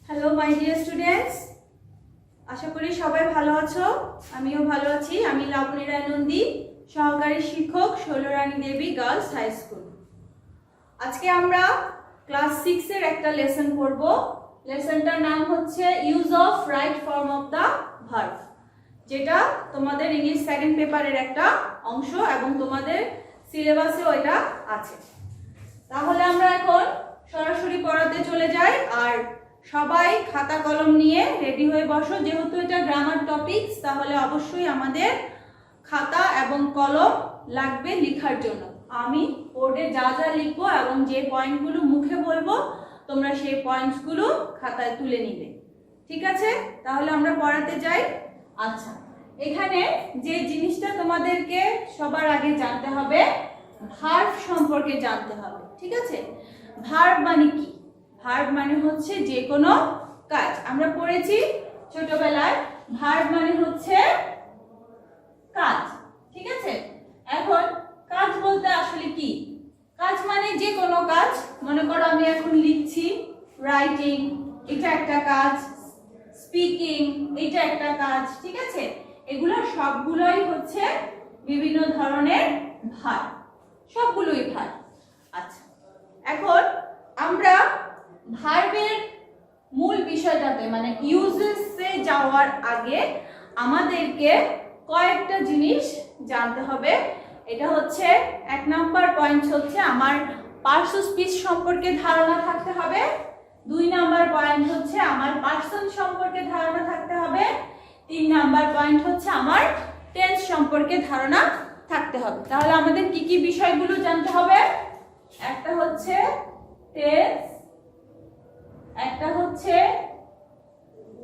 Hello my dear students, আশা করি সবাই ভালো আছো। আমিও ভালো আছি। আমি লাবণী রায় নন্দী, সহকারী শিক্ষক শৈলরানী দেবী গার্লস হাই স্কুল। আজকে আমরা ক্লাস 6 এর একটা লেসন পড়ব। লেসনটার নাম হচ্ছে use of right form of the verb, যেটা তোমাদের ইংলিশ সেকেন্ড পেপারের একটা অংশ এবং তোমাদের সিলেবাসেও এটা আছে। তাহলে আমরা এখন সরাসরি পড়াতে চলে যাই। আর সবাই খাতা কলম নিয়ে রেডি হয়ে বসো। যেহেতু এটা গ্রামার টপিকস, তাহলে অবশ্যই আমাদের খাতা এবং কলম লাগবে লেখার জন্য। আমি বোর্ডে যা যা লিখবো এবং যে পয়েন্টগুলো মুখে বলবো, তোমরা সেই পয়েন্টসগুলো খাতায় তুলে নিবে। ঠিক আছে? তাহলে আমরা পড়াতে যাই। আচ্ছা, এখানে যে জিনিসটা তোমাদেরকে সবার আগে জানতে হবে, ভার্ব সম্পর্কে জানতে হবে। ঠিক আছে? ভার্ব মানে কি? ভার্ব মানে হচ্ছে যে কোনো কাজ। আমরা পড়েছি ছোটবেলায়, ভার্ব মানে হচ্ছে কাজ। ঠিক আছে? এখন কাজ বলতে আসলে কি? কাজ মানে যে কোনো কাজ। মনে করো আমি এখন লিখছি, রাইটিং এটা একটা কাজ, স্পিকিং এটা একটা কাজ। ঠিক আছে? এগুলো সবগুলোই হচ্ছে বিভিন্ন ধরনের ভার্ব, সবগুলোই ভার্ব। আচ্ছা, এখন আমরা ভার্বের মূল বিষয়টাতে মানে ইউজেসে যাওয়ার আগে আমাদেরকে কয়েকটা জিনিস জানতে হবে। এটা হচ্ছে 1 নাম্বার পয়েন্ট হচ্ছে আমার পার্টস অফ স্পিচ সম্পর্কে ধারণা থাকতে হবে। 2 নাম্বার পয়েন্ট হচ্ছে আমার পার্সন সম্পর্কে ধারণা থাকতে হবে। 3 নাম্বার পয়েন্ট হচ্ছে আমার টেন্স সম্পর্কে ধারণা থাকতে হবে। তাহলে আমাদের কি কি বিষয়গুলো জানতে হবে? একটা হচ্ছে টেন্স, একটা হচ্ছে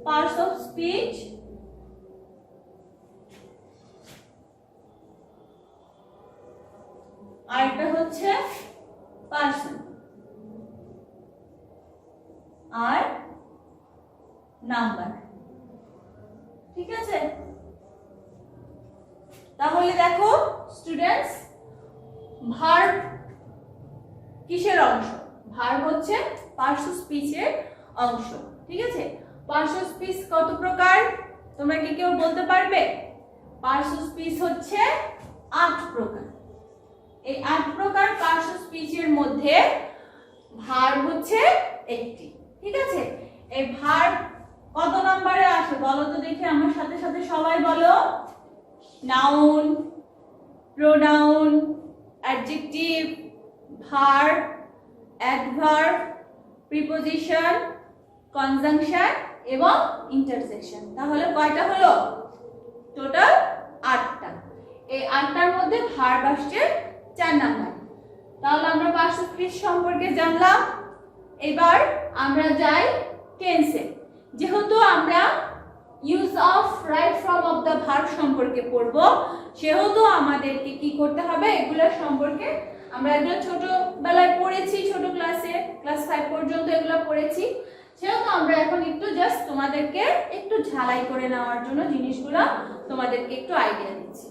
পার্টস অফ স্পিচ, আর একটা হচ্ছে পার্সন আর নাম্বার। ঠিক আছে? তাহলে দেখো স্টুডেন্টস, ভার্ব কিসের অংশ? ভার্ব হচ্ছে পার্টস অফ স্পিচের অংশ। ঠিক আছে? পার্টস অফ স্পিচ কত প্রকার তোমরা কি কেউ বলতে পারবে? পার্টস অফ স্পিচ হচ্ছে 8 প্রকার। এই 8 প্রকার পার্টস অফ স্পিচের মধ্যে ভার্ব হচ্ছে একটি। ঠিক আছে? এই ভার্ব কত নম্বরে আসে বলো তো দেখি আমার সাথে সাথে সবাই বলো। Noun, pronoun, adjective, verb, adverb, preposition, conjunction এবং ইন্টারজেকশন। তাহলে কয়টা হলো? টোটাল 8টা। এই 8টার মধ্যে ভার্ব আসছে 4 নাম্বার। তাহলে আমরা পার্টস অফ স্পিচ সম্পর্কে জানলাম। এবার আমরা যাই টেন্সে। যেহেতু আমরা use of right form of the verb সম্পর্কে পড়ব, সেহেতু আমাদেরকে কি করতে হবে? এগুলো সম্পর্কে আমরা এগুলো ছোটবেলায় পড়েছি, ছোট ক্লাসে ক্লাস 5 পর্যন্ত এগুলো পড়েছি। সেহেতু আমরা এখন একটু জাস্ট তোমাদেরকে একটু ঝালাই করে নেওয়ার জন্য জিনিসগুলো তোমাদেরকে একটু আইডিয়া দিচ্ছি।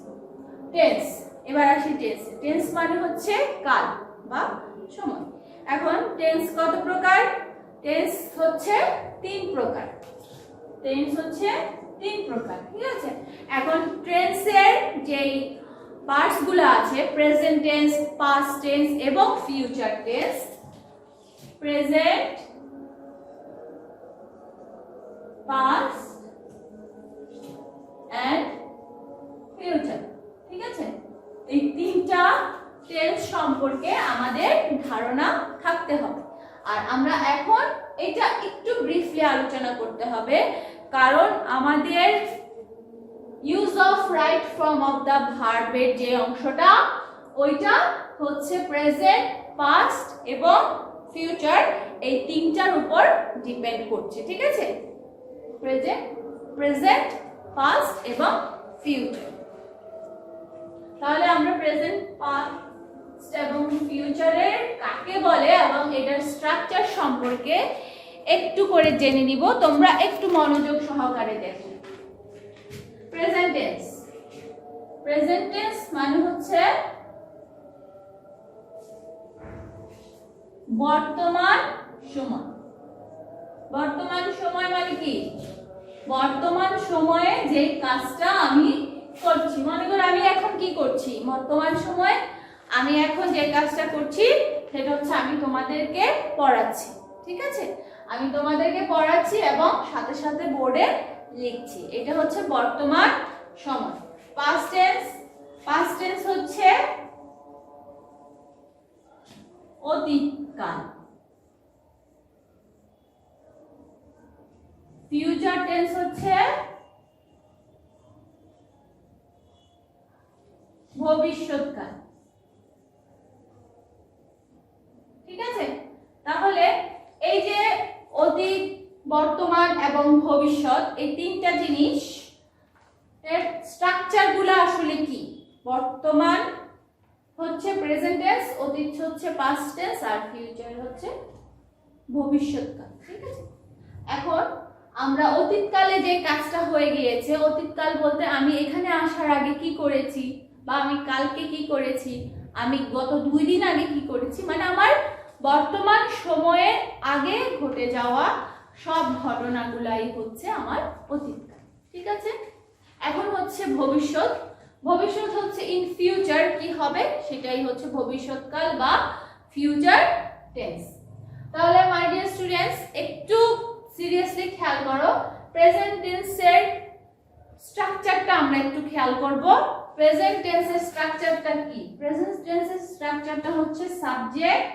টেন্স, এবার আসি টেন্স। টেন্স মানে হচ্ছে কাল বা সময়। এখন টেন্স কত প্রকার? টেন্স হচ্ছে 3 প্রকার। টেন্স হচ্ছে 3 প্রকার। ঠিক আছে? এখন টেন্সের যেই পার্টস গুলো আছে, প্রেজেন্ট টেন্স, পাস্ট টেন্স এবং future tense. Present, past and future. ঠিক আছে? এই 3টা টেন্স সম্পর্কে আমাদের ধারণা থাকতে হবে। আর আমরা এখন এটা একটু ব্রিফলি আলোচনা করতে হবে, কারণ আমাদের use of right form of the ভার্বের যে অংশটা, ওইটা হচ্ছে প্রেজেন্ট, পাস্ট এবং ফিউচার। এই 3টার উপর ডিপেন্ড করছে। ঠিক আছে? প্রেজেন্ট, পাস্ট এবং ফিউচার। তাহলে আমরা প্রেজেন্ট, পাস্ট এবং ফিউচারের কাকে বলে এবং এটার স্ট্রাকচার সম্পর্কে একটু করে জেনে নিব। তোমরা একটু মনোযোগ সহকারে দেখো। Present tense. প্রেজেন্ট টেন্স মানে হচ্ছে বর্তমান সময়। বর্তমান সময় কি বর্তমান সময়ে যে কাজটা আমি করছি। মনে করো আমি এখন কি করছি, বর্তমান সময়ে আমি এখন যে কাজটা করছি সেটা হচ্ছে আমি তোমাদেরকে পড়াচ্ছি। ঠিক আছে, আমি তোমাদেরকে পড়াচ্ছি এবং সাথে সাথে বোর্ডে লিখছি। এটা হচ্ছে বর্তমান সময়। পাস্ট টেন্স, পাস্ট টেন্স হচ্ছে অতীতকাল। ফিউচার টেন্স হচ্ছে ভবিষ্যৎকাল। ঠিক আছে, তাহলে এই যে অতীত, বর্তমান এবং ভবিষ্যৎ, এই তিনটা জিনিস এর স্ট্রাকচারগুলো আসলে কি? বর্তমান হচ্ছে প্রেজেন্ট টেন্স, অতীত হচ্ছে পাস্ট টেন্স, আর ফিউচার হচ্ছে ভবিষ্যৎকাল। ঠিক আছে, এখন আমরা অতীতকালে যে কাজটা হয়ে গিয়েছে, অতীতকাল বলতে আমি এখানে আসার আগে কি করেছি, বা আমি কালকে কি করেছি, আমি গত 2 দিন আগে কি করেছি, মানে আমার বর্তমান সময়ে আগে ঘটে যাওয়া সব ঘটনাগুলাই হচ্ছে আমার অতীতকাল। ঠিক আছে, এখন হচ্ছে ভবিষ্যৎ। ভবিষ্যৎ হচ্ছে ইন ফিউচার কি হবে সেটাই হচ্ছে ভবিষ্যৎকাল বা ফিউচার টেন্স। তাহলে মাই ডিয়ার স্টুডেন্টস, একটু সিরিয়াসলি খেয়াল করো, প্রেজেন্ট টেন্সের স্ট্রাকচারটা আমরা একটু খেয়াল করব। প্রেজেন্ট টেন্সের স্ট্রাকচারটা কি? প্রেজেন্ট টেন্সের স্ট্রাকচারটা হচ্ছে সাবজেক্ট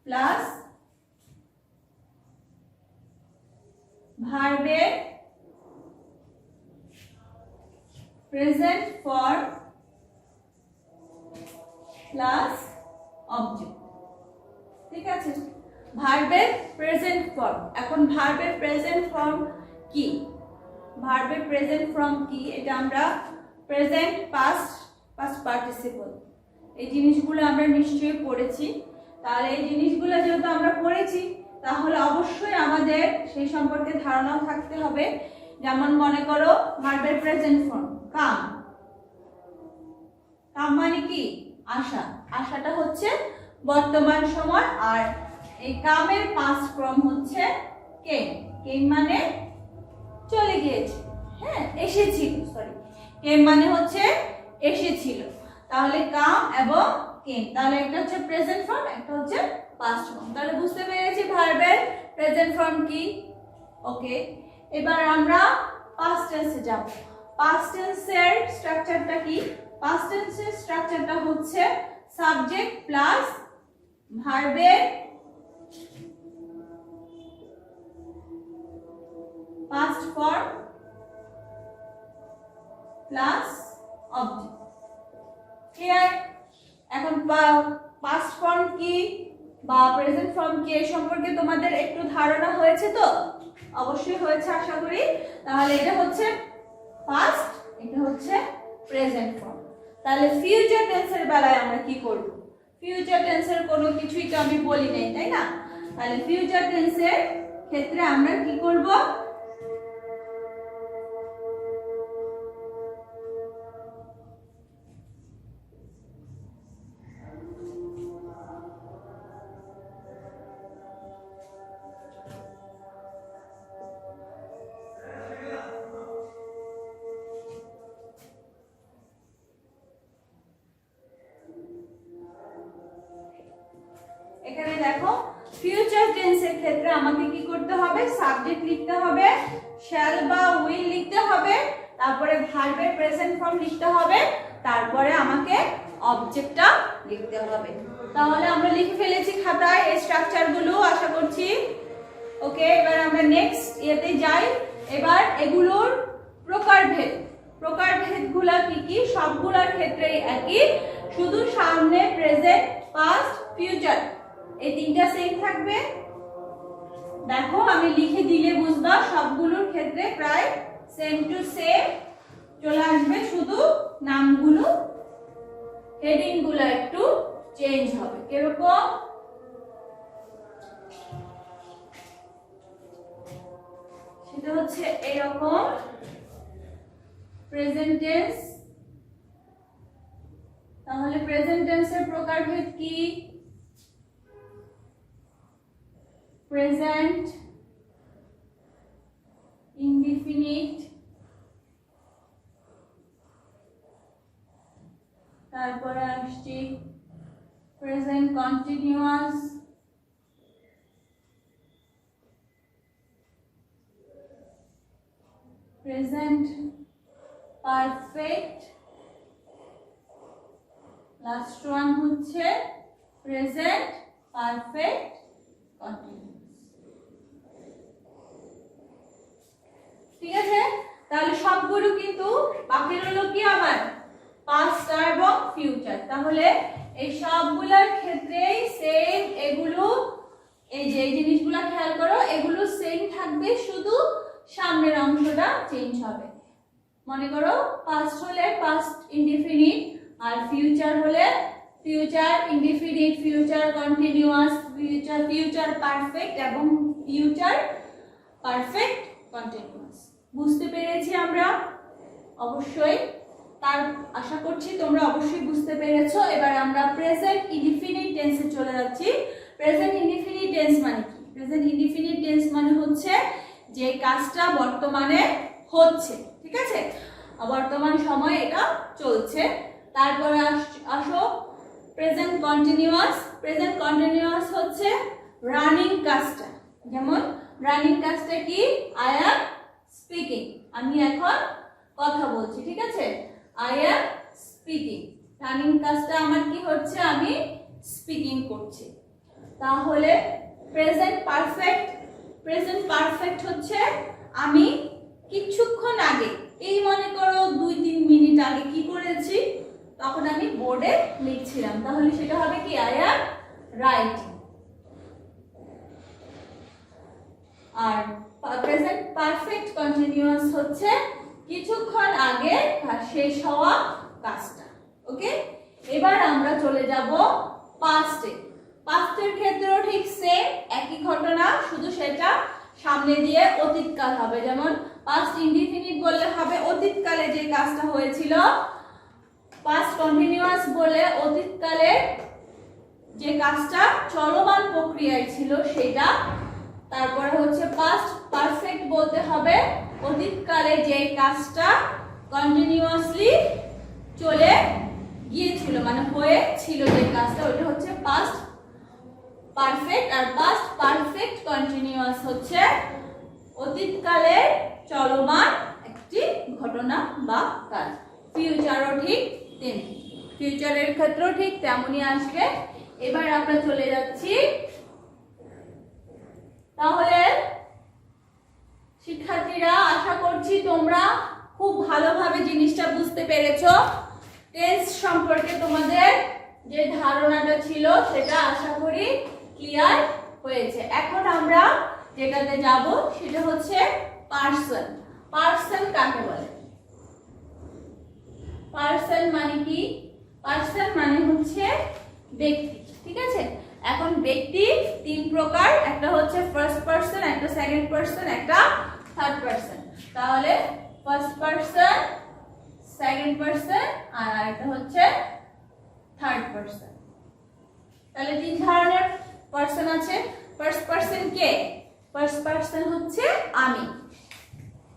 প্লাস ভার্বের প্রেজেন্ট ফর্ম প্লাস অবজেক্ট। ঠিক আছে, ভার্বের প্রেজেন্ট ফর্ম। এখন ভার্বের প্রেজেন্ট ফর্ম কি? ভার্বের প্রেজেন্ট ফর্ম কি? এটা আমরা প্রেজেন্ট, পাস্ট, পাস্ট পার্টিসিপল, এই জিনিসগুলো আমরা নিশ্চয়ই পড়েছি। তাহলে এই জিনিসগুলো যেহেতু আমরা পড়েছি, তাহলে অবশ্যই আমাদের সেই সম্পর্কে ধারণা থাকতে হবে। যেমন মনে করো ভার্বের প্রেজেন্ট ফর্ম কাম। কাম মানে কি? আসা। আসাটা হচ্ছে বর্তমান সময়, আর এই কামের পাস্ট ফর্ম হচ্ছে কেম। কেম মানে চলে গিয়েছে, হ্যাঁ এসেছিল, সরি, কেম মানে হচ্ছে এসেছিল। তাহলে কাম এবং কেম, তাহলে একটা হচ্ছে প্রেজেন্ট ফর্ম, একটা হচ্ছে পাস্ট ফর্ম। তাহলে বুঝতে পেরেছি ভার্বের প্রেজেন্ট ফর্ম কি। ওকে, এবার আমরা পাস্ট টেন্সে যাব। পাস্ট টেন্সের স্ট্রাকচারটা কি? পাস্ট টেন্সের স্ট্রাকচারটা হচ্ছে সাবজেক্ট প্লাস ভার্বের past form plus object. Clear? এখন পাস্ট ফর্ম কি বা প্রেজেন্ট ফর্ম কি এই সম্পর্কে তোমাদের একটু ধারণা হয়েছে তো? অবশ্যই হয়েছে আশা করি। তাহলে এটা হচ্ছে পাস্ট, এটা হচ্ছে প্রেজেন্ট ফর্ম। তাহলে ফিউচার টেন্সের বেলায় আমরা কি করব? ফিউচার টেন্সের কোনো কিছুই তো আমি বলি নাই, তাই না? তাহলে ফিউচার টেন্সের ক্ষেত্রে আমরা কি করব? এখানে দেখো ফিউচার টেন্সের ক্ষেত্রে আমাকে কি করতে হবে? সাবজেক্ট লিখতে হবে, শ্যাল বা উইল লিখতে হবে, তারপরে ভার্বের প্রেজেন্ট ফর্ম লিখতে হবে, তারপরে আমাকে অবজেক্টটা লিখতে হবে। তাহলে আমরা লিখে ফেলেছি খাতায় এই স্ট্রাকচারগুলো, আশা করছি। ওকে, এবার আমরা নেক্সট ইয়েতে যাই। এবার এগুলোর প্রকারভেদ। প্রকারভেদগুলো কি কি? সবগুলোর ক্ষেত্রেই একই, শুধু সামনে প্রেজেন্ট, পাস্ট, ফিউচার এই তিনটা সেম থাকবে। দেখো আমি লিখে দিলে বুঝবা, সবগুলোর ক্ষেত্রে প্রায় সেম টু সেম চলে আসবে, শুধু নামগুলো, হেডিং গুলো একটু চেঞ্জ হবে। কিরকম? সেটা হচ্ছে এরকম, প্রেজেন্ট টেন্স। তাহলে প্রেজেন্ট টেন্সের প্রকারভেদ কি? Present continuous, present perfect, last one হচ্ছে present perfect continuous। ঠিক আছে, তাহলে সবগুলো কিন্তু বাকি রইলো কি আবার past এবং ফিউচার। তাহলে এই সবগুলোর ক্ষেত্রেই সেম, এগুলো এই যে এই জিনিসগুলো খেয়াল করো, এগুলো সেম থাকবে, শুধু সামনের অংশটা চেঞ্জ হবে। মনে করো পাস্ট হলে পাস্ট ইনডিফিনিট, আর ফিউচার হলে future indefinite, future continuous, future perfect এবং ফিউচার পারফেক্ট কন্টিনিউয়াস। বুঝতে পেরেছি আমরা? অবশ্যই, তার আশা করছি তোমরা অবশ্যই বুঝতে পেরেছো। এবার আমরা প্রেজেন্ট ইনডিফিনিট টেন্সে চলে যাচ্ছি। প্রেজেন্ট ইনডিফিনিট টেন্স মানে কি? প্রেজেন্ট ইনডিফিনিট টেন্স মানে হচ্ছে যে কাজটা বর্তমানে হচ্ছে, ঠিক আছে, বর্তমান সময়ে এটা চলছে। তারপরে আসো প্রেজেন্ট কন্টিনিউয়াস। প্রেজেন্ট কন্টিনিউয়াস হচ্ছে রানিং কাজটা। যেমন রানিং কাজটা কি? আই অ্যাম স্পিকিং, আমি এখন কথা বলছি, ঠিক আছে, আই অ্যাম স্পিকিং। রানিং কাজটা আমার কি হচ্ছে? আমি স্পিকিং করছি। তাহলে প্রেজেন্ট পারফেক্ট, প্রেজেন্ট পারফেক্ট হচ্ছে আমি কিছুক্ষণ আগে, এই মনে করো 2-3 মিনিট আগে কি করেছি, তখন আমি বোর্ডে লিখছিলাম, তাহলে সেটা হবে কি? I am writing. আর প্রেজেন্ট পারফেক্ট কন্টিনিউয়াস হচ্ছে কিছুক্ষণ আগে শেষ হওয়া কাজটা। ওকে, এবার আমরা চলে যাব পাস্টে। পাস্টের ক্ষেত্রেও ঠিক সেম, একই ঘটনা, শুধু সেটা সামনে দিয়ে অতীতকাল হবে। যেমন পাস্ট ইনডিফিনিট বললে হবে অতীতকালে যে কাজটা হয়েছিল, পাস্ট কন্টিনিউয়াস বলে অতীতকালে যে কাজটা চলমান প্রক্রিয়ায় ছিল সেটা। তারপরে হচ্ছে পাস্ট পারফেক্ট বলতে হবে অতীতকালে যে কাজটা কন্টিনিউয়াসলি চলে গিয়েছিল, মানে হয়েছিল যে কাজটা, ওটা হচ্ছে পাস্ট পারফেক্ট। আর পাস্ট পারফেক্ট কন্টিনিউয়াস হচ্ছে অতীতকালে চলমান একটি ঘটনা বা কাজ। ফিউচারও ঠিক তেমনি, ফিউচারের ক্ষেত্রেও ঠিক তেমনই আসবে। এবার আমরা চলে যাচ্ছি, তাহলে শিক্ষার্থীরা আশা করছি তোমরা খুব ভালোভাবে জিনিসটা বুঝতে পেরেছো। টেন্স সম্পর্কে তোমাদের যে ধারণাটা ছিল সেটা আশা করি ক্লিয়ার হয়েছে। এখন আমরা যেটাতে যাব সেটা হচ্ছে পার্সন। পার্সন কাকে বলে? পার্সন মানে কি? পার্সন মানে হচ্ছে ব্যক্তি, ঠিক আছে। এখন ব্যক্তি 3 প্রকার, একটা হচ্ছে ফার্স্ট পারসন, একটা সেকেন্ড পারসন, একটা থার্ড পারসন। তাহলে ফার্স্ট পারসন, সেকেন্ড পারসন আর একটা হচ্ছে থার্ড পারসন। তাহলে 3 ধরনের পারসন আছে। ফার্স্ট পারসন কে? ফার্স্ট পারসন হচ্ছে আমি।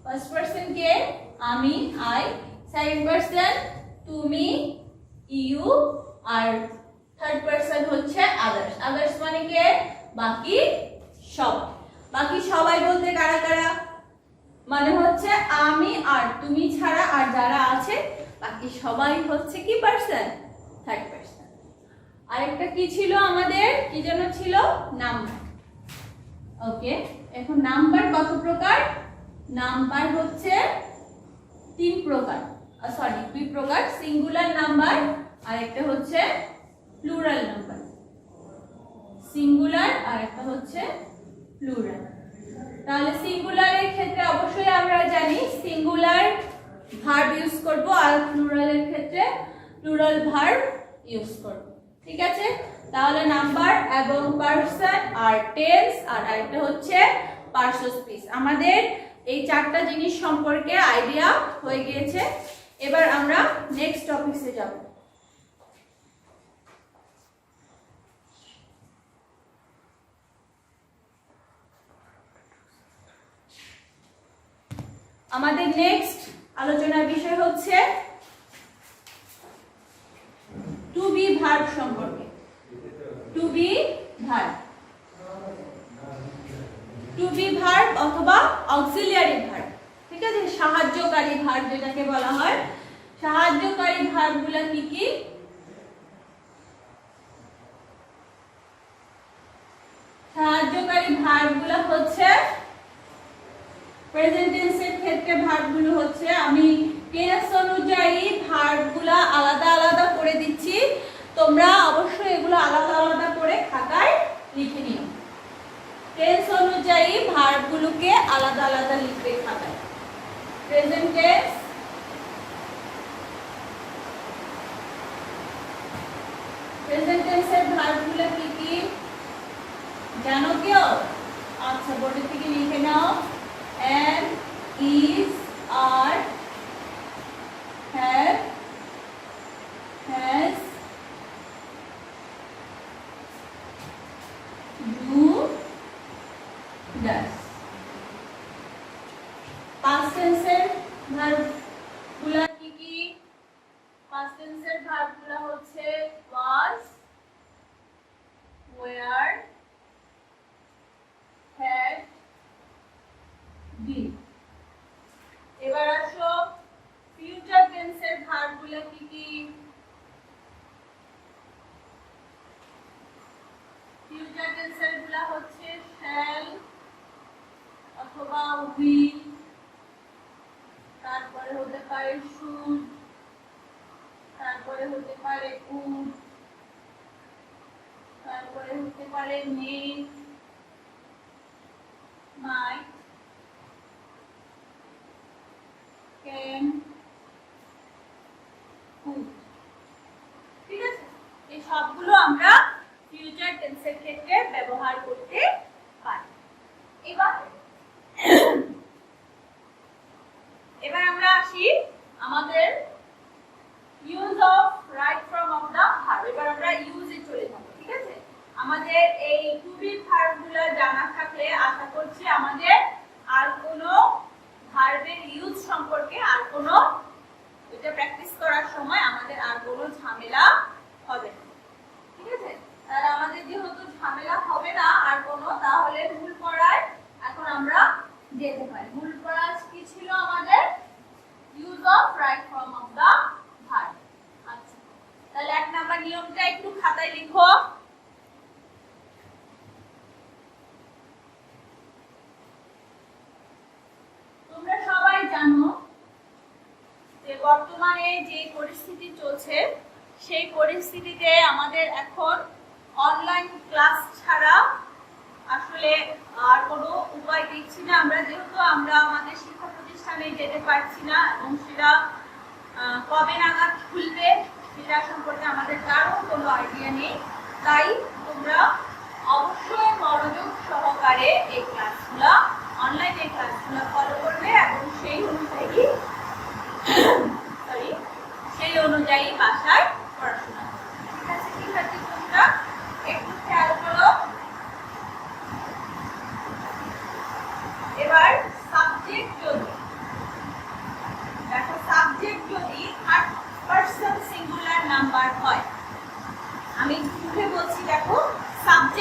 ফার্স্ট পারসন কে? আমি, আই। সেকেন্ড পারসন তুমি, ইউ। আর থার্ড পারসন হচ্ছে আদার্স। আদার্স মানে কে? বাকি সব। বাকি সবাই বলতে কারা কারা? মানে হচ্ছে আমি আর তুমি ছাড়া আর যারা আছে বাকি সবাই হচ্ছে কি পারসন? Third person. আরেকটা কি ছিল আমাদের? কি যেন ছিল? নাম্বার। ওকে, এখন নাম্বার কত প্রকার? নাম্বার হচ্ছে 3 প্রকার, সরি 2 প্রকার। সিঙ্গুলার নাম্বার আর একটা হচ্ছে প্লুরাল নাম্বার। সিঙ্গুলার আর একটা হচ্ছে প্লুরাল। তাহলে সিঙ্গুলারের ক্ষেত্রে অবশ্যই আমরা জানি সিঙ্গুলার ভার্ব ইউজ করব, আর প্লুরালের ক্ষেত্রে প্লুরাল ভার্ব ইউজ করব, ঠিক আছে। তাহলে নাম্বার এবং পারসন আর টেন্স আর একটা হচ্ছে পার্টস স্পিচ। আমাদের এই 4টা জিনিস সম্পর্কে আইডিয়া হয়ে গিয়েছে। এবার আমরা নেক্সট টপিকসে যাব। আমাদের নেক্সট আলোচনার বিষয় হচ্ছে টু বি ভার্ব সম্পর্কে। To be verb, to be verb অথবা অক্সিলিয়ারি ভার্ব, ঠিক আছে, সাহায্যকারী ভার্ব যেটাকে বলা হয়। সাহায্যকারী ভার্বগুলো কি কি? সাহায্যকারী ভার্বগুলো হচ্ছে প্রেজেন্ট টেন্সের ক্ষেত্রে ভার্বগুলো হচ্ছে, আমি টেন্স অনুযায়ী ভার্বগুলো আলাদা আলাদা করে দিচ্ছি, তোমরা অবশ্যই এগুলো আলাদা আলাদা করে খাতায় লিখে নিও। টেন্স অনুযায়ী ভার্বগুলোকে আলাদা আলাদা লিখবে খাতায়। প্রেজেন্ট টেন্স, প্রেজেন্ট টেন্সের ভার্বগুলো কি কি জানো কেউ? আচ্ছা, বোর্ডের থেকে লিখে নাও। am, is, are, have, has, do, does। past tense এর ভার্বগুলো কি কি? past tense এর ভার্বগুলো হচ্ছে was, were, had, did। এবার আসো ফিউচার টেন্সের ভার্বগুলো কি কি? ফিউচার টেন্সের গুলো হচ্ছে shall অথবা will, তারপরে হতে পারে should, তারপরে হতে পারে would, তারপরে হতে পারে may, might, can, could। ঠিক আছে, এই সবগুলো আমরা ফিউচার টেন্সের ক্ষেত্রে ব্যবহার করতে পারি। এবার আমরা আসি আমাদের use of right form of the verb. এবার আমরা ইউজে চলে যাব। ঠিক আছে, আমাদের এই টু বি ভার্বগুলো জানা থাকলে আশা করছি আমাদের আর কোনো ভার্বের ইউজ সম্পর্কে আর কোনো এটা প্র্যাকটিস করার সময় আমাদের আর কোনো ঝামেলা হবে না। ঠিক আছে, তাহলে আমাদের যেহেতু ঝামেলা হবে না আর কোনো, তাহলে মূল পড়ায় এখন আমরা যেতে পারি। মূল পড়া কি ছিল আমাদের? Use of right form of the verb. আচ্ছা, তাহলে এক নাম্বার নিয়মটা একটু খাতায় লিখো। তোমরা সবাই জানো যে বর্তমানে যে পরিস্থিতি চলছে সেই পরিস্থিতিতে আমাদের এখন অনলাইন ক্লাস ছাড়া আসলে আর কোনো উপায় দেখছি না আমরা, যেহেতু আমরা আমাদের শিক্ষা প্রতিষ্ঠানে যেতে পারছি না এবং সেটা কবে নাগাদ খুলবে সেটা সম্পর্কে আমাদের কারো কোনো আইডিয়া নেই। তাই তোমরা অবশ্যই মনোযোগ সহকারে এই ক্লাসগুলো, অনলাইনে ক্লাসগুলো ফলো করবে এবং সেই অনুযায়ী বাসায় পড়াশোনা করবে। ঠিক আছে শিক্ষার্থী, তোমরা একটু খেয়াল করো। এবার সাবজেক্ট যদি দেখো, সাবজেক্ট যদি থার্ড পারসন সিঙ্গুলার নাম্বার হয়, আমি মুখে বলছি দেখো subject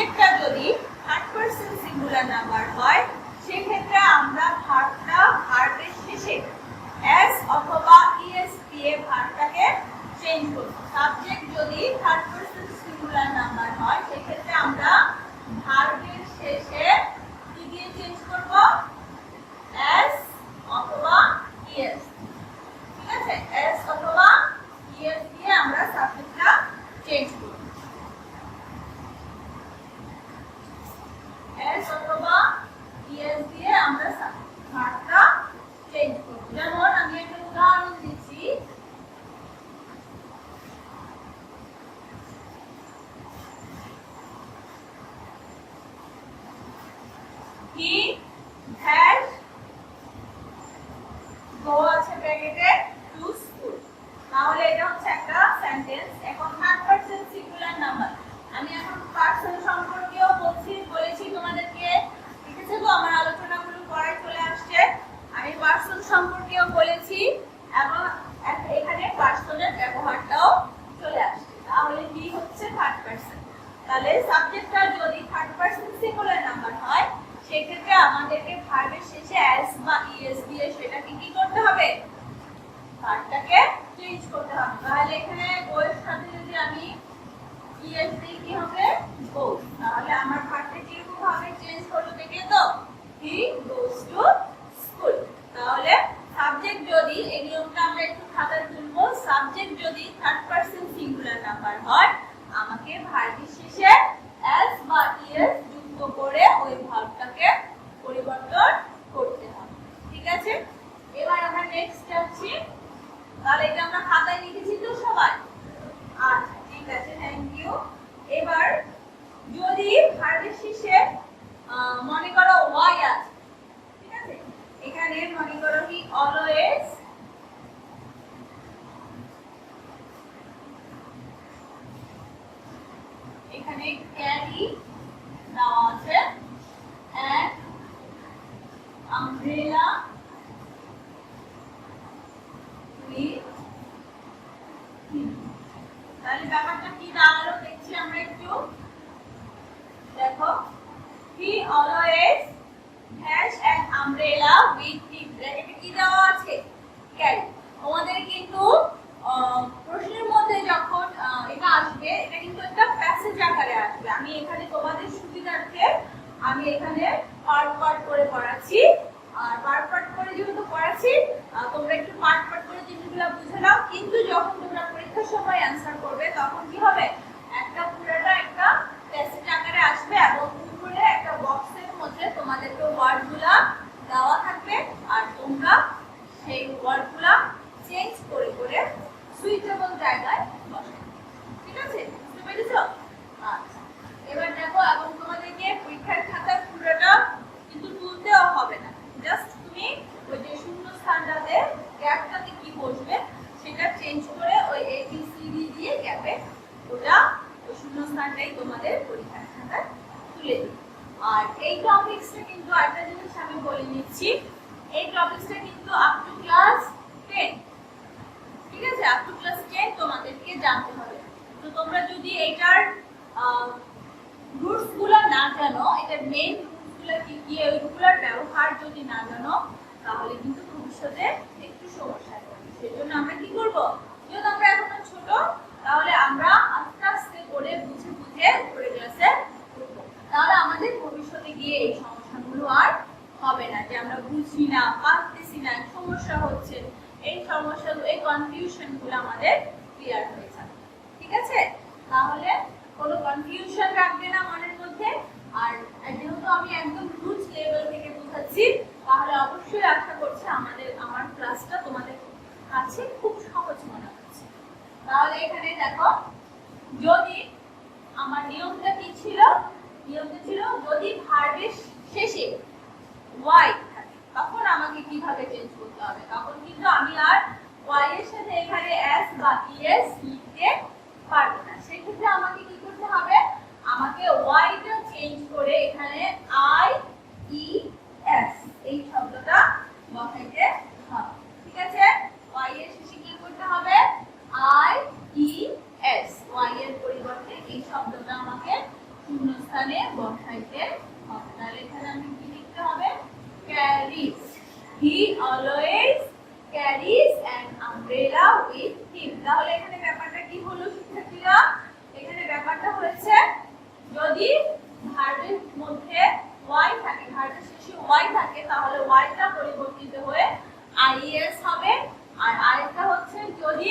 he goes to school. তাহলে সাবজেক্ট যদি এই নিয়মটা আমরা একটু খাতায় তুলবো, সাবজেক্ট যদি থার্ড পারসন সিঙ্গুলার নাম্বার হয় আমাকে ভার্বের শেষে s বা es যুক্ত করে ওই ভার্বটাকে পরিবর্তন করতে হবে। ঠিক আছে, এবার আমরা নেক্সট যাচ্ছি। তাহলে এটা আমরা খাতায় লিখেছি তো সবাই? আচ্ছা ঠিক আছে, থ্যাংক ইউ। এবার যদি ভার্বের শেষে মনে করো y আছে, ঠিক আছে, এখানে মনে করো কি অলওয়েজ, এখানে ক্যারি দেওয়া আছে, অ্যান্ড আমব্রেলা উইথ হিম। তাহলে ব্যাপারটা কি দাঁড়ালো দেখছি আমরা একটু। দেখো, he always has an umbrella with him। এটা কি দেওয়া আছে? ক্যারি। আমাদের কিন্তু প্রশ্নের মধ্যে যখন এটা আসবে, এটা কিন্তু একটা প্যাসেজ আকারে আসবে। আমি এখানে তোমাদের সুবিধার্থে আমি এখানে পার্ট পার্ট করে পড়াচ্ছি। আর পার্ট পার্ট করে যেহেতু পড়াচ্ছি, তোমরা একটু পার্ট পার্ট করে জিনিসগুলো বুঝে নাও। কিন্তু যখন তোমরা পরীক্ষার সময় অ্যানসার করবে তখন কি হবে, একটা পুরোটা একটা প্যাসেজ আকারে আসবে এবং উপরে একটা বক্সের মধ্যে তোমাদেরকে ওয়ার্ডগুলো দেওয়া থাকবে আর তোমরা সেই ওয়ার্ডগুলো চেঞ্জ করে করে সুইটেবল জায়গায় বসাবে। ঠিক আছে, বুঝতে পেরেছো? আচ্ছা, এবার দেখো, এবং তোমাদেরকে পরীক্ষার খাতার পুরোটা কিন্তু তুলতেও হবে না, জাস্ট তুমি ওই যে শূন্য স্থানটাতে গ্যাপটাতে কি বসবে সেটা চেঞ্জ করে ওই এ বি সি ডি দিয়ে গ্যাপে ওটা ওই শূন্য স্থানটাই তোমাদের পরীক্ষার খাতায় তুলে দিই। আর এই টপিকসটা কিন্তু আরেকটা জিনিস আমি বলে নিচ্ছি, এই টপিকসটা কিন্তু আপ টু ক্লাস 10। ঠিক আছে, আপ টু ক্লাস 10 তোমাদেরকে জানতে হবে। তো তোমরা যদি এইটার রুটস গুলো না জানো, এটার মেইন রুটস গুলো কি কি, ওইগুলোর ব্যবহার যদি না জানো তাহলে কিন্তু ভবিষ্যতে একটু সমস্যা হবে। সেজন্য আমরা কি করব, যেহেতু আমরা এখনো ছোট, তাহলে আমরা আস্তে আস্তে করে বুঝে বুঝে উপরে ক্লাসে উঠবো। তাহলে আমাদের ভবিষ্যতে গিয়ে এই সমস্যাগুলো আর হবে না, যে আমরা বুঝি না, পারতেছি না, সমস্যা হচ্ছে, এই সমস্যাগুলো, এই কনফিউশনগুলো আমাদের ক্লিয়ার হয়ে যাবে। ঠিক আছে, তাহলে কোনো কনফিউশন রাখবে না মনের মধ্যে। আর যেহেতু আমি একদম রুটস লেভেল থেকে বোঝাচ্ছি, তাহলে অবশ্যই আশা করছি আমার ক্লাসটা তোমাদের কাছে খুব সহজ মনে হচ্ছে। তাহলে এখানে দেখো, যদি আমার নিয়মটা কি ছিল, নিয়মটা ছিল যদি ভার্বের শেষে y থাকে তখন আমাকে কিভাবে চেঞ্জ করতে হবে। তখন কিন্তু আমি আর y এর সাথে এখানে s বা es লিখতে পারবো না। সেক্ষেত্রে আমাকে কি করতে হবে, আমাকে y টা চেঞ্জ করে এখানে i e s এই শব্দটা বসাইতে হবে। ঠিক আছে, y এর শেষে কি করতে হবে, i e s, y এর পরিবর্তে এই শব্দটা আমাকে শূন্যস্থানে বসাইতে হবে। তাহলে এখানে আমি কি লিখতে হবে, carries, he always carries an umbrella with him। তাহলে এখানে ব্যাপারটা কি হলো শিক্ষার্থীরা, এখানে ব্যাপারটা হয়েছে যদি ভার্বের মধ্যে y থাকে, ভার্বের শেষে y থাকে, তাহলে y টা পরিবর্তিত হয়ে ies হবে। আর আরেকটা হচ্ছে যদি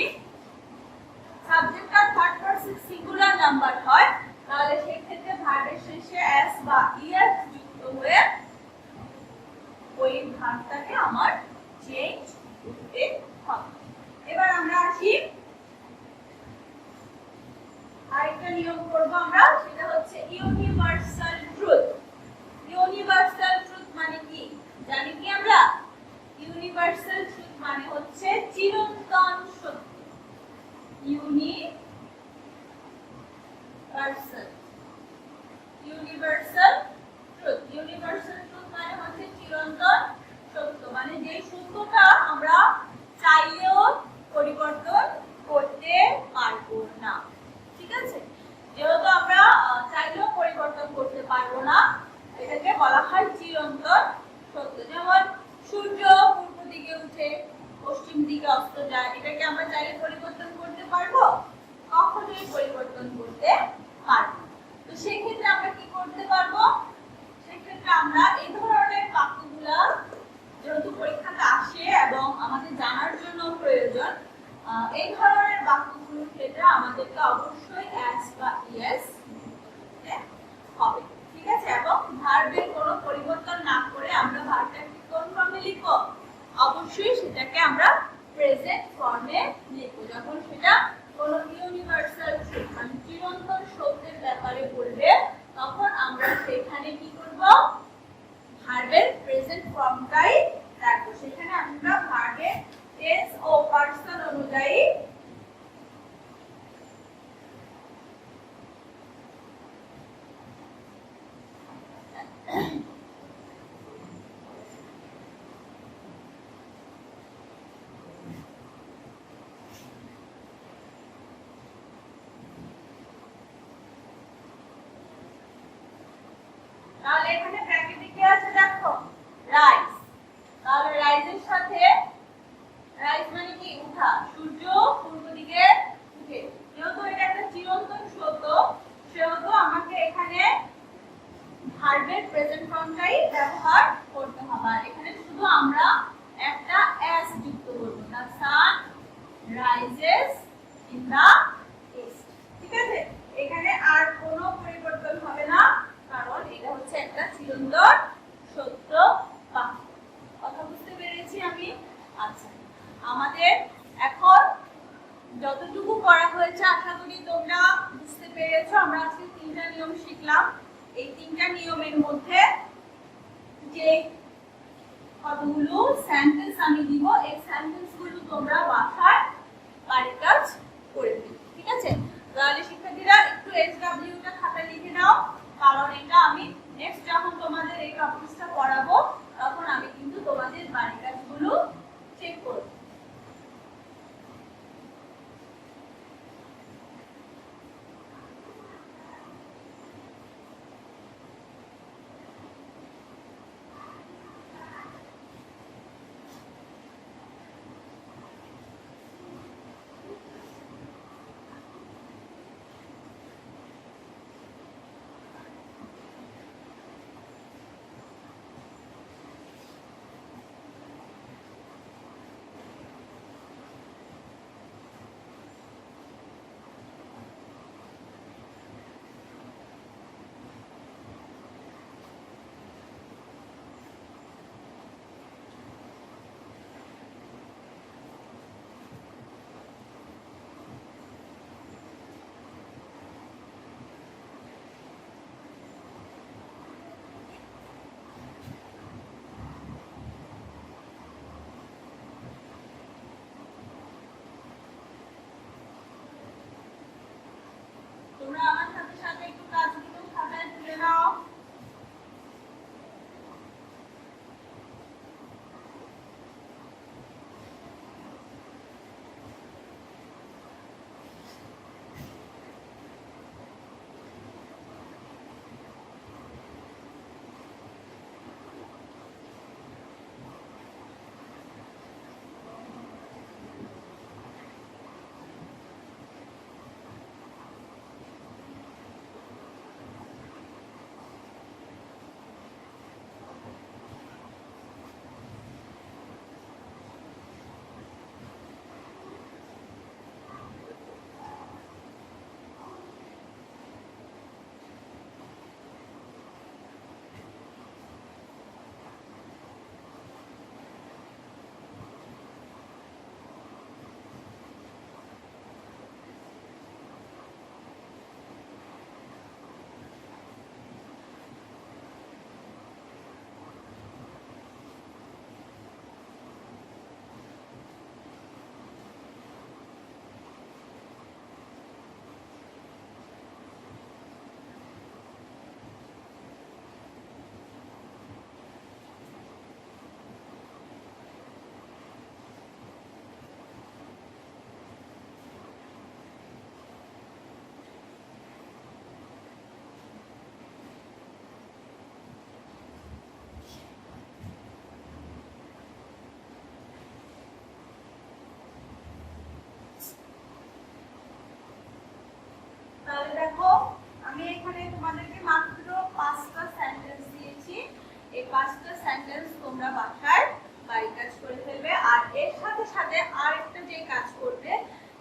সাবজেক্টটা থার্ড পারসন সিঙ্গুলার নাম্বার হয় তাহলে সেই ক্ষেত্রে ভার্বের শেষে s বা es যুক্ত হয়ে ওই ভার্বটাকে আমার চেঞ্জ করতে হবে। এবার আমরা আসি আরেকটা নিয়ম করব আমরা, সেটা হচ্ছে ইউনিভার্সাল ট্রুথ। ইউনিভার্সাল ট্রুথ মানে কি জানি কি আমরা? ইউনিভার্সাল ট্রুথ মানে হচ্ছে চিরন্তন সত্য। ইউনিভার্সাল ট্রুথ, ইউনিভার্সাল ট্রুথ মানে হচ্ছে চিরন্তন সত্য, মানে যে সত্যটা আমরা চাইলেও পরিবর্তন করতে পারবো না। ঠিক আছে, যেহেতু আমরা চাইলেও পরিবর্তন করতে পারবো না, এটাকে বলা হয় চিরন্তন সত্য। যেমন সূর্য পূর্ব দিকে উঠে পশ্চিম দিকে অস্ত যায়, এটাকে আমরা চাইলে পরিবর্তন করতে পারবো? কখনোই পরিবর্তন করতে পারবো না। তো সেক্ষেত্রে আমরা কি করতে পারবো, সেক্ষেত্রে আমরা এই ধরনের কি করব, ভার্বের প্রেজেন্ট ফর্মটাই রাখবো। সেখানে আমরা ভার্বের টেন্স ও পার্সন অনুযায়ী তাহলে এখানে ব্র্যাকেটে কি আছে দেখো, রাইজ। তাহলে রাইজের সাথে, রাইজ মানে কি উঠা, সূর্য পূর্ব দিকে উঠে। যেহেতু এটা একটা চিরন্তন শব্দ, সেহেতু আমাকে এখানে ভার্বের প্রেজেন্ট ফর্মটাই ব্যবহার করতে হবে। আর এখানে শুধু আমরা একটা এস যুক্ত করব, the sun rises in the east. ঠিক আছে, এখানে আর কোনো পরিবর্তন হবে না, কারণ এটা হচ্ছে একটা চিরন্তন সত্য বাক্য। কথা বুঝতে পেরেছি আমি? আচ্ছা, আমাদের এখন যতটুকু করা হয়েছে আশা করি তোমরা বুঝতে পেরেছো। আমরা আজকে 3টা নিয়ম শিখলাম। এই 3টা নিয়মের মধ্যে যে কতগুলো সেন্টেন্স আমি দিব, এই সেন্টেন্সগুলো তোমরা বাসায় বাড়ির কাজ করে দিবে। ঠিক আছে, তাহলে শিক্ষার্থীরা একটু SW টা খাতায় লিখে নাও, কারণ এটা আমি নেক্সট যখন তোমাদের এই টপিকসটা পড়াবো তখন আমি কিন্তু তোমাদের বাড়ির কাজগুলো চেক করব। তোমরা আমার সাথে সাথে একটু কাজগুলো খাতায় তুলে নাও। তাহলে দেখো, আমি এখানে তোমাদেরকে মাত্র 5টা সেন্টেন্স দিয়েছি। এই 5টা সেন্টেন্স তোমরা বাসায় বাড়ি কাজ করে ফেলবে। আর এর সাথে সাথে আরেকটা যে কাজ করবে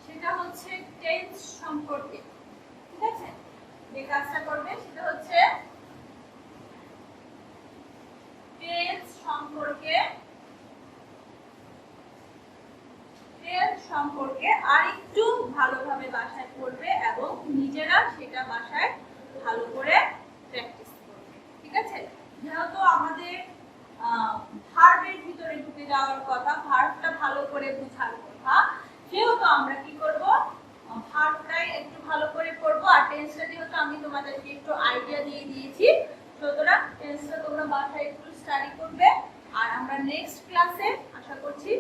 সেটা হচ্ছে টেন্স সম্পর্কে। ঠিক আছে, যে কাজটা করবে সেটা হচ্ছে টেন্স সম্পর্কে আরেকটু ভালোভাবে বাসায় পড়বে এবং নিজেরা সেটা বাসায় ভালো করে প্র্যাকটিস করবে। ঠিক আছে, যেহেতু আমাদের ভার্বের ভিতরে ঢুকে যাওয়ার কথা, ভার্বটা ভালো করে বোঝার কথা, সেহেতু আমরা কি করব, ভার্বটাই একটু ভালো করে পড়বো। আর টেন্সটা যেহেতু আমি তোমাদেরকে একটু আইডিয়া দিয়ে দিয়েছি, সুতরাং টেন্সটা তোমরা বাসায় একটু স্টাডি করবে। আর আমরা নেক্সট ক্লাসে আশা করছি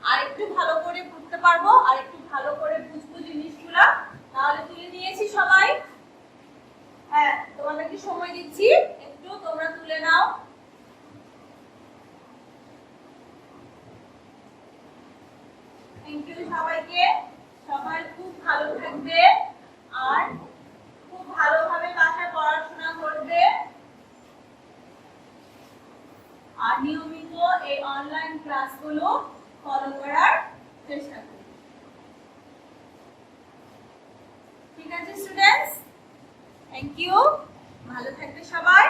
আর একটু ভালো করে পড়তে পারবো, আর একটু ভালো করে বুঝবো জিনিসগুলা। তাহলে তুলে নিয়েছি সবাই? হ্যাঁ, তোমাদেরকে সময় দিচ্ছি, একটু তোমরা তুলে নাও। থ্যাংক ইউ সবাইকে। সবাই খুব ভালো থাকবে আর খুব ভালোভাবে বাসায় পড়াশোনা করবে, আর নিয়মিত এই অনলাইন ক্লাসগুলো ফলো করার চেষ্টা করবে। ঠিক আছে স্টুডেন্টস, থ্যাংক ইউ, ভালো থাকবে সবাই।